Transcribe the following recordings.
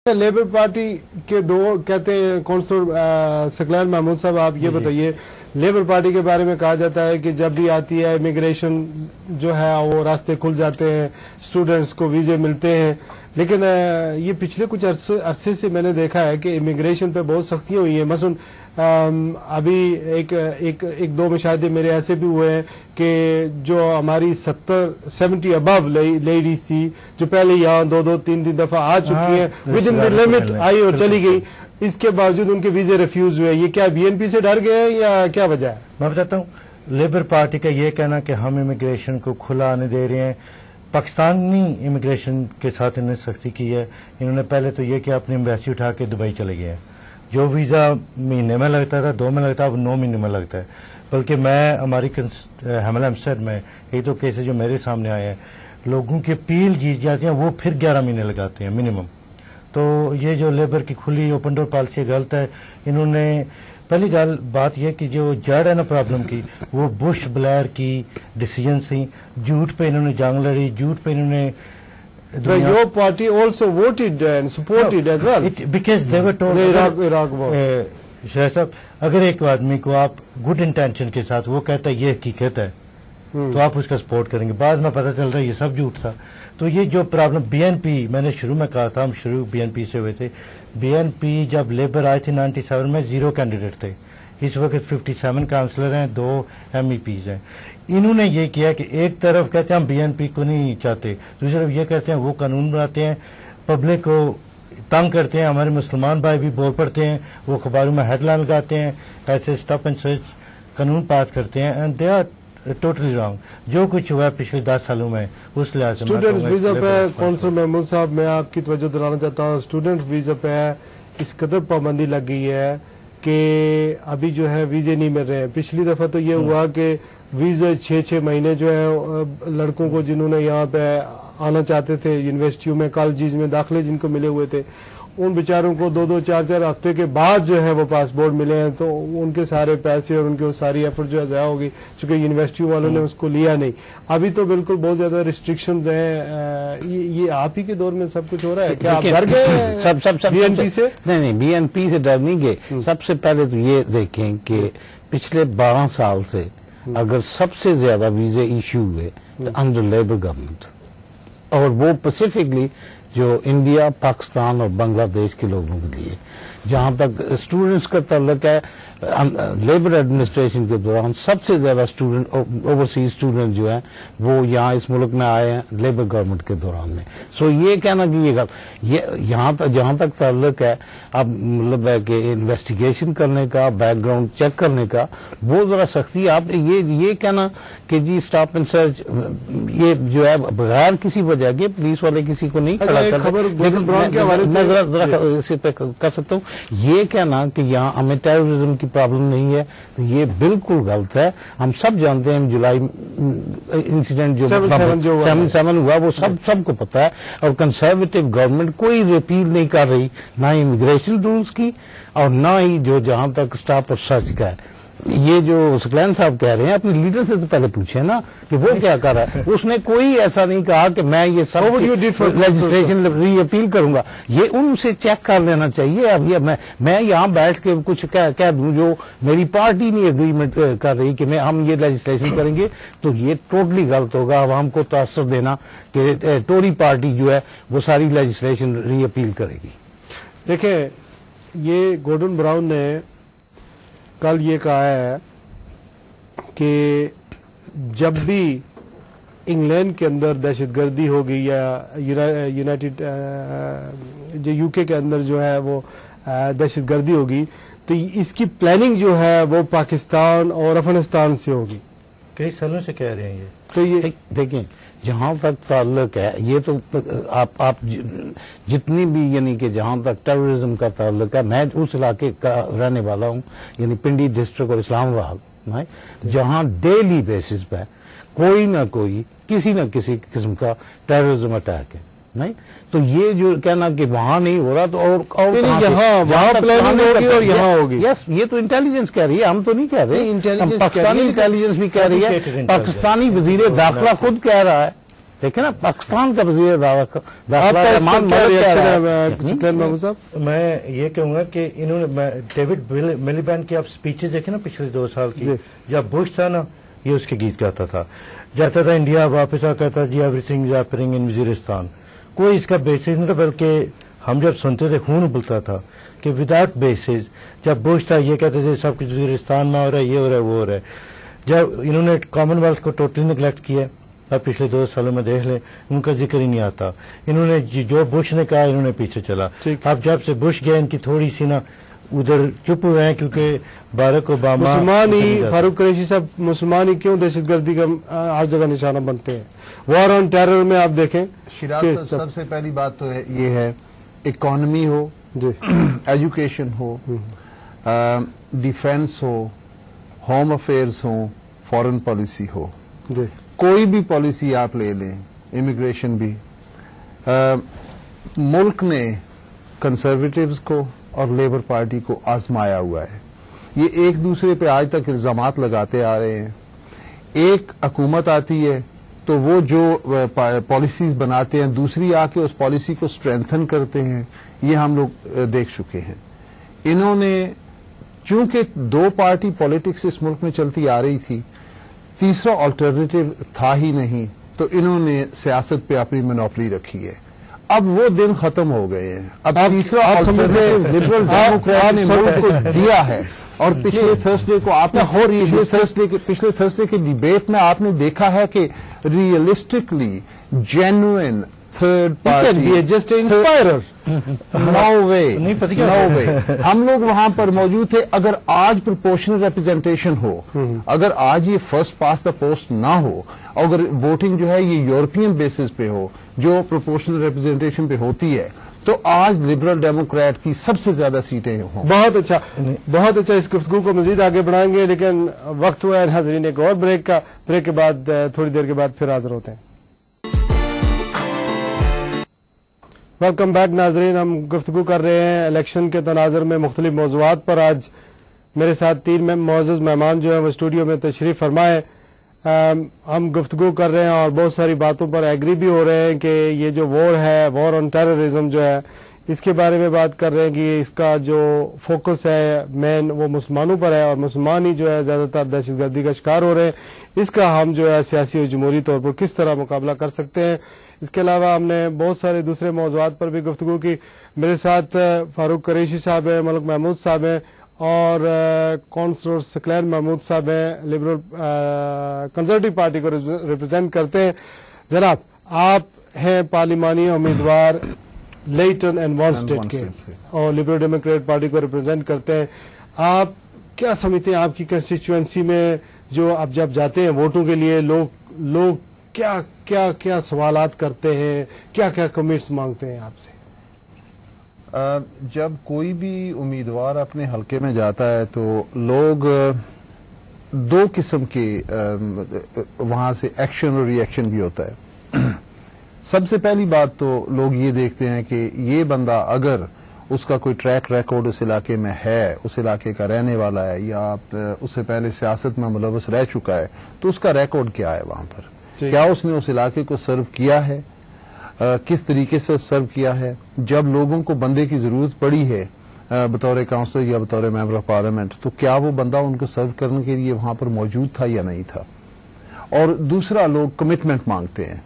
Labour party کے دو کہتے ہیں کونسلر ثقلین محمود صاحب، آپ یہ بتائیے، لیبر پارٹی کے بارے میں کہا جاتا ہے کہ جب بھی آتی ہے امیگریشن جو ہے وہ راستے کھل جاتے ہیں، اسٹوڈنٹس کو ویزے ملتے ہیں، لیکن یہ پچھلے کچھ عرصے سے میں نے دیکھا ہے کہ امیگریشن پہ بہت سختیاں ہوئی ہیں۔ مثلا ابھی ایک دو مشاہدے میرے ایسے بھی ہوئے ہیں کہ جو ہماری 70 ابو لیڈیز تھی جو پہلے یہاں دو تین دفعہ آ چکی ہیں، with in the limit I اور چلی گئی، اس کے باوجود ان کے ویزے ریفیوز ہوئے۔ یہ کیا بی این پی سے ڈر گئے ہیں یا کیا وجہ ہے؟ میں بتاتا ہوں، لیبر پارٹی کا یہ کہنا کہ ہم امیگریشن کو کھلا آنے دے رہے ہیں، پاکستانی امیگریشن کے ساتھ انہوں نے سختی کی ہے۔ انہوں نے پہلے تو یہ کہ اپنی ایمبیسی اٹھا کے دبئی چلے گئے ہیں، جو ویزا مہینے میں لگتا تھا، 2 میں لگتا ہے، اب 9 مہینے میں لگتا ہے۔ بلکہ میں ہماری حملہ ہمسٹڈ میں ایک دو کیسز جو میرے سامنے آئے ہیں، لوگوں کی اپیل جیت جاتی ہیں، وہ پھر 11 مہینے لگاتے ہیں منیمم۔ تو یہ جو لیبر کی کھلی اوپن ڈور پالیسی غلط ہے۔ انہوں نے پہلی بات یہ کہ جو جڑ ہے نا پرابلم کی، وہ بش بلیر کی ڈیسیجن تھیں، جھوٹ پہ انہوں نے جنگ لڑی، جھوٹ پہ انہوں نے Your party also voted and supported as well. Because they were told Iraq war. شاہ صاحب، اگر ایک آدمی کو آپ گڈ انٹینشن کے ساتھ وہ کہتا ہے یہ حقیقت ہے تو آپ اس کا سپورٹ کریں گے، بعد میں پتہ چل رہا ہے یہ سب جھوٹ تھا۔ تو یہ جو پرابلم بی این پی، میں نے شروع میں کہا تھا، ہم شروع بی این پی سے ہوئے تھے۔ بی این پی جب لیبر آئے تھے 97 میں 0 کینڈیڈیٹ تھے، اس وقت 57 کاؤنسلر ہیں، 2 ایم ای پیز ہیں۔ انہوں نے یہ کیا کہ ایک طرف کہتے ہیں ہم بی این پی کو نہیں چاہتے، دوسری طرف یہ کہتے ہیں وہ قانون بناتے ہیں، پبلک کو تنگ کرتے ہیں۔ ہمارے مسلمان بھائی بھی بول پڑتے ہیں، وہ اخباروں میں ہیڈ لائن لگاتے ہیں، ایسے اسٹاپ اینڈ سرچ قانون پاس کرتے ہیں، and they are totally wrong. جو کچھ ہوا ہے پچھلے 10 سالوں میں اس لحاظ سے اسٹوڈنٹ ویزا پہ کونسلر محمود صاحب، میں آپ کی توجہ دلانا چاہتا ہوں، اسٹوڈنٹ ویزا پہ اس قدر پابندی لگ گئی ہے کہ ابھی جو ہے ویزے نہیں مل رہے ہیں۔ پچھلی دفعہ تو یہ ہوا کہ ویزے 6 مہینے جو ہے لڑکوں کو جنہوں نے یہاں پہ آنا چاہتے تھے، یونیورسٹیوں میں کالجز میں داخلے جن کو ملے ہوئے تھے، ان بیچاروں کو 2 4 ہفتے کے بعد جو ہے وہ پاسپورٹ ملے ہیں، تو ان کے سارے پیسے اور ان کی ساری ایفرٹ جو ہے ضائع ہوگی، چونکہ یونیورسٹی والوں نے اس کو لیا نہیں۔ ابھی تو بالکل بہت زیادہ ریسٹرکشنز ہیں۔ یہ آپ ہی کے دور میں سب کچھ ہو رہا ہے، کیا آپ ڈر گئے بی این پی سے؟ نہیں، بی این پی سے ڈر نہیں گئے۔ سب سے پہلے تو یہ دیکھیں کہ پچھلے 12 سال سے اگر سب سے زیادہ ویزے ایشو ہوئے انڈر لیبر گورنمنٹ، اور وہ اسپیسیفکلی جو انڈیا، پاکستان اور بنگلہ دیش کے لوگوں کے لیے۔ جہاں تک اسٹوڈنٹس کا تعلق ہے، لیبر ایڈمنسٹریشن کے دوران سب سے زیادہ اسٹوڈنٹ، اوورسیز اسٹوڈنٹ جو ہیں وہ یہاں اس ملک میں آئے ہیں لیبر گورنمنٹ کے دوران میں۔ سو یہ کہنا کہ جہاں تک تعلق ہے، اب مطلب ہے کہ انویسٹیگیشن کرنے کا، بیک گراؤنڈ چیک کرنے کا، وہ ذرا سختی۔ آپ یہ کہنا کہ جی اسٹاپ اینڈ سرچ، یہ جو ہے بغیر کسی وجہ کے پولیس والے کسی کو نہیں کھڑا کرتے، لیکن میں ذرا اس پہ کر سکتا ہوں۔ یہ کہنا کہ یہاں ہمیں ٹیررزم کی پرابلم نہیں ہے، تو یہ بالکل غلط ہے۔ ہم سب جانتے ہیں جولائی انسیڈنٹ جو 7/7 ہوا، وہ سب کو پتا ہے، اور کنسرویٹو گورنمنٹ کوئی ریپیل نہیں کر رہی، نہ امیگریشن رولز کی اور نہ ہی جو جہاں تک اسٹاپ اور سرچ کا ہے۔ یہ جو ثقلین صاحب کہہ رہے ہیں، اپنے لیڈر سے تو پہلے پوچھیں نا کہ وہ کیا کر رہا ہے۔ اس نے کوئی ایسا نہیں کہا کہ میں یہ سب لیجسلیشن ری اپیل کروں گا، یہ ان سے چیک کر لینا چاہیے۔ اب یہ میں یہاں بیٹھ کے کچھ کہہ دوں جو میری پارٹی نہیں اگریمنٹ کر رہی کہ ہم یہ لیجسلیشن کریں گے، تو یہ ٹوٹلی غلط ہوگا عوام کو تاثر دینا کہ ٹوری پارٹی جو ہے وہ ساری لیجسلیشن ری اپیل کرے گی۔ دیکھیں، یہ گورڈن براؤن نے کل یہ کہا ہے کہ جب بھی انگلینڈ کے اندر دہشت گردی ہوگی یا یونائٹڈ جو یو کے اندر جو ہے وہ دہشت گردی ہوگی، تو اس کی پلاننگ جو ہے وہ پاکستان اور افغانستان سے ہوگی۔ کئی سالوں سے کہہ رہے ہیں یہ۔ تو یہ دیکھیں، جہاں تک تعلق ہے، یہ تو آپ جتنی بھی یعنی کہ جہاں تک ٹیررزم کا تعلق ہے، میں اس علاقے کا رہنے والا ہوں، یعنی پنڈی ڈسٹرکٹ اور اسلام آباد، جہاں ڈیلی بیسس پہ کوئی نہ کوئی کسی نہ کسی قسم کا ٹیررزم اٹیک ہے، نہیں تو یہ جو کہنا کہ وہاں نہیں ہو رہا، تو اور یہاں پلاننگ ہوگی اور یہاں ہوگی۔ یس، یہ تو انٹیلیجنس کہہ رہی ہے، ہم تو نہیں کہہ رہے، پاکستانی انٹیلیجنس بھی کہہ رہی ہے، پاکستانی وزیر داخلہ خود کہہ رہا ہے دیکھیں نا پاکستان کا وزیر میں یہ کہوں گا کہ انہوں نے ڈیوڈ ملی بینڈ کی آپ سپیچز دیکھیں نا پچھلے 2 سال کی، جب بش تھا نا یہ اس کے گیت گاتا تھا، جاتا تھا انڈیا واپس آ کہتا جی everything is happening in Waziristan. کوئی اس کا بیسس نہیں تھا، بلکہ ہم جب سنتے تھے خون ابلتا تھا کہ وداؤٹ بیسز. جب بش تھا یہ کہتے تھے سب کچھ وزیرستان میں ہو رہا ہے، یہ ہو رہا ہے، وہ ہو رہا ہے. جب انہوں نے کامن ویلتھ کو ٹوٹلی نگلیکٹ کیا، اب پچھلے 2 سالوں میں دیکھ لیں ان کا ذکر ہی نہیں آتا. انہوں نے جو بش نے کہا انہوں نے پیچھے چلا. اب جب سے بش گئے ان کی تھوڑی سی نا ادھر چپ ہوئے ہیں، کیونکہ باراک اوباما مسلمان ہی فاروق قریشی صاحب مسلمان ہی کیوں دہشت گردی کا ہر جگہ نشانہ بنتے ہیں؟ وار آن ٹیرر میں آپ دیکھیں شیراز صاحب، سب سے پہلی بات تو یہ ہے اکانومی ہو، ایجوکیشن ہو، ڈیفینس ہو، ہوم افیئرز ہو، فارن پالیسی ہو، کوئی بھی پالیسی آپ لے لیں، امیگریشن بھی، ملک نے کنزرویٹیوز کو اور لیبر پارٹی کو آزمایا ہوا ہے. یہ ایک دوسرے پہ آج تک الزامات لگاتے آ رہے ہیں. ایک حکومت آتی ہے تو وہ جو پالیسیز بناتے ہیں دوسری آ کے اس پالیسی کو اسٹرینتھن کرتے ہیں. یہ ہم لوگ دیکھ چکے ہیں. انہوں نے چونکہ 2 پارٹی پالیٹکس اس ملک میں چلتی آ رہی تھی، تیسرا آلٹرنیٹو تھا ہی نہیں، تو انہوں نے سیاست پہ اپنی منوپلی رکھی ہے. اب وہ دن ختم ہو گئے ہیں. اب تیسرا آلٹرنیٹو لبرل ڈیموکریٹ نے ملک کو دیا ہے. اور پچھلے تھرسڈے کو آپ نے پچھلے تھرسڈے کے ڈیبیٹ میں آپ نے دیکھا ہے کہ realistically genuine third party just inspirer, no way. ہم لوگ وہاں پر موجود تھے. اگر آج پروپورشنل ریپرزینٹیشن ہو، اگر آج یہ فرسٹ پاس دا پوسٹ نہ ہو، اگر ووٹنگ جو ہے یہ یورپین بیسس پہ ہو جو پروپورشنل ریپرزینٹیشن پہ ہوتی ہے، تو آج لبرل ڈیموکریٹ کی سب سے زیادہ سیٹیں ہوں. بہت اچھا، بہت اچھا. اس گفتگو کو مزید آگے بڑھائیں گے، لیکن وقت ہوا ہے ناظرین ایک اور بریک کا. بریک کے بعد تھوڑی دیر کے بعد پھر حاضر ہوتے ہیں. ویلکم بیک ناظرین. ہم گفتگو کر رہے ہیں الیکشن کے تناظر میں مختلف موضوعات پر. آج میرے ساتھ 3 معزز مہمان جو ہیں وہ اسٹوڈیو میں تشریف فرمائے. ہم گفتگو کر رہے ہیں اور بہت ساری باتوں پر ایگری بھی ہو رہے ہیں کہ یہ جو وار ہے، وار آن ٹیررزم جو ہے، اس کے بارے میں بات کر رہے ہیں کہ اس کا جو فوکس ہے مین وہ مسلمانوں پر ہے، اور مسلمان ہی جو ہے زیادہ تر دہشت گردی کا شکار ہو رہے ہیں. اس کا ہم جو ہے سیاسی اور جمہوری طور پر کس طرح مقابلہ کر سکتے ہیں. اس کے علاوہ ہم نے بہت سارے دوسرے موضوعات پر بھی گفتگو کی. میرے ساتھ فاروق قریشی صاحب ہیں، ملک محمود صاحب ہیں، اور کونسلر سکلین محمود صاحب ہیں، لبرل کنزرویٹو پارٹی کو ریپرزینٹ کرتے ہیں. جناب، آپ ہیں پارلیمانی امیدوار لیٹن اینڈ وان اسٹیٹ کے اور لبرل ڈیموکریٹ پارٹی کو ریپرزینٹ کرتے ہیں. آپ کیا سمجھتے ہیں آپ کی کنسٹیچوئنسی میں جو آپ جب جاتے ہیں ووٹوں کے لیے لوگ کیا کیا کیا سوالات کرتے ہیں، کیا کیا کمنٹس مانگتے ہیں آپ سے؟ جب کوئی بھی امیدوار اپنے حلقے میں جاتا ہے تو لوگ 2 قسم کے وہاں سے ایکشن اور ری ایکشن بھی ہوتا ہے. سب سے پہلی بات تو لوگ یہ دیکھتے ہیں کہ یہ بندہ اگر اس کا کوئی ٹریک ریکارڈ اس علاقے میں ہے، اس علاقے کا رہنے والا ہے، یا اس سے پہلے سیاست میں ملوث رہ چکا ہے، تو اس کا ریکارڈ کیا ہے وہاں پر، کیا اس نے اس علاقے کو سرو کیا ہے، کس طریقے سے سرو کیا ہے. جب لوگوں کو بندے کی ضرورت پڑی ہے بطور کاؤنسلر یا بطور ممبر آف پارلیمنٹ، تو کیا وہ بندہ ان کو سرو کرنے کے لیے وہاں پر موجود تھا یا نہیں تھا. اور دوسرا، لوگ کمٹمنٹ مانگتے ہیں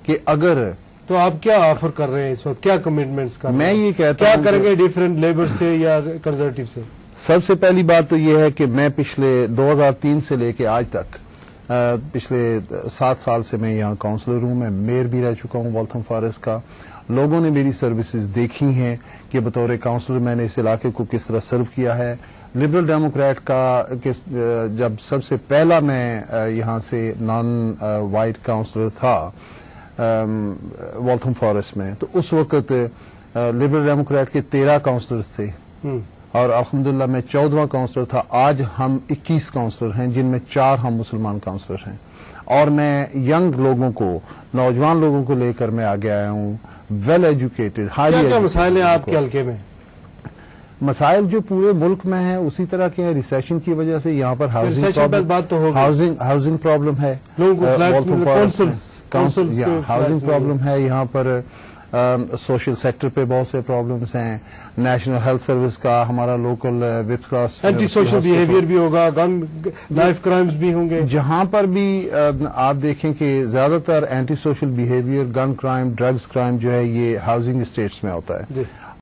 کہ اگر تو آپ کیا آفر کر رہے ہیں اس وقت، کیا کمٹمنٹس کر رہے ہیں؟ میں یہ کہتا کیا ہوں کریں گے ڈیفرنٹ لیبر سے یا کنزرویٹو سے؟ سب سے پہلی بات تو یہ ہے کہ میں پچھلے 2003 سے لے کے آج تک پچھلے 7 سال سے میں یہاں کاؤنسلر ہوں. میں میئر بھی رہ چکا ہوں والتھم فارسٹ کا. لوگوں نے میری سروسز دیکھی ہیں کہ بطور کاؤنسلر میں نے اس علاقے کو کس طرح سرو کیا ہے. لبرل ڈیموکریٹ کا جب سب سے پہلا میں یہاں سے نان وائٹ کاؤنسلر تھا والتھم فارسٹ میں، تو اس وقت لبرل ڈیموکریٹ کے 13 کاؤنسلرز تھے اور الحمدللہ میں 14واں کاؤنسلر تھا. آج ہم 21 کاؤنسلر ہیں، جن میں 4 ہم مسلمان کاؤنسلر ہیں. اور میں ینگ لوگوں کو، نوجوان لوگوں کو لے کر میں آگے آیا ہوں، ویل ایجوکیٹڈ، ہائیلی ایجوکیٹڈ. کیا مسائل ہیں آپ کے حلقے میں؟ مسائل جو پورے ملک میں ہیں اسی طرح کے ہیں. ریسیشن کی وجہ سے یہاں پر Recession پر بات تو ہوگی. ہاؤسنگ پرابلم ہے, لوگوں کو flats ملے, councils کے ہاؤسنگ flats پرابلم ہے یہاں پر. سوشل سیکٹر پہ بہت سے پرابلمس ہیں. نیشنل ہیلتھ سروس کا ہمارا local وپس class anti social behaviour بھی ہوگا, گن لائف کرائمز بھی ہوں گے. جہاں پر بھی آپ دیکھیں کہ زیادہ تر اینٹی سوشل بیہیویئر, گن کرائم, ڈرگز کرائم جو ہے یہ ہاؤسنگ اسٹیٹس میں ہوتا ہے.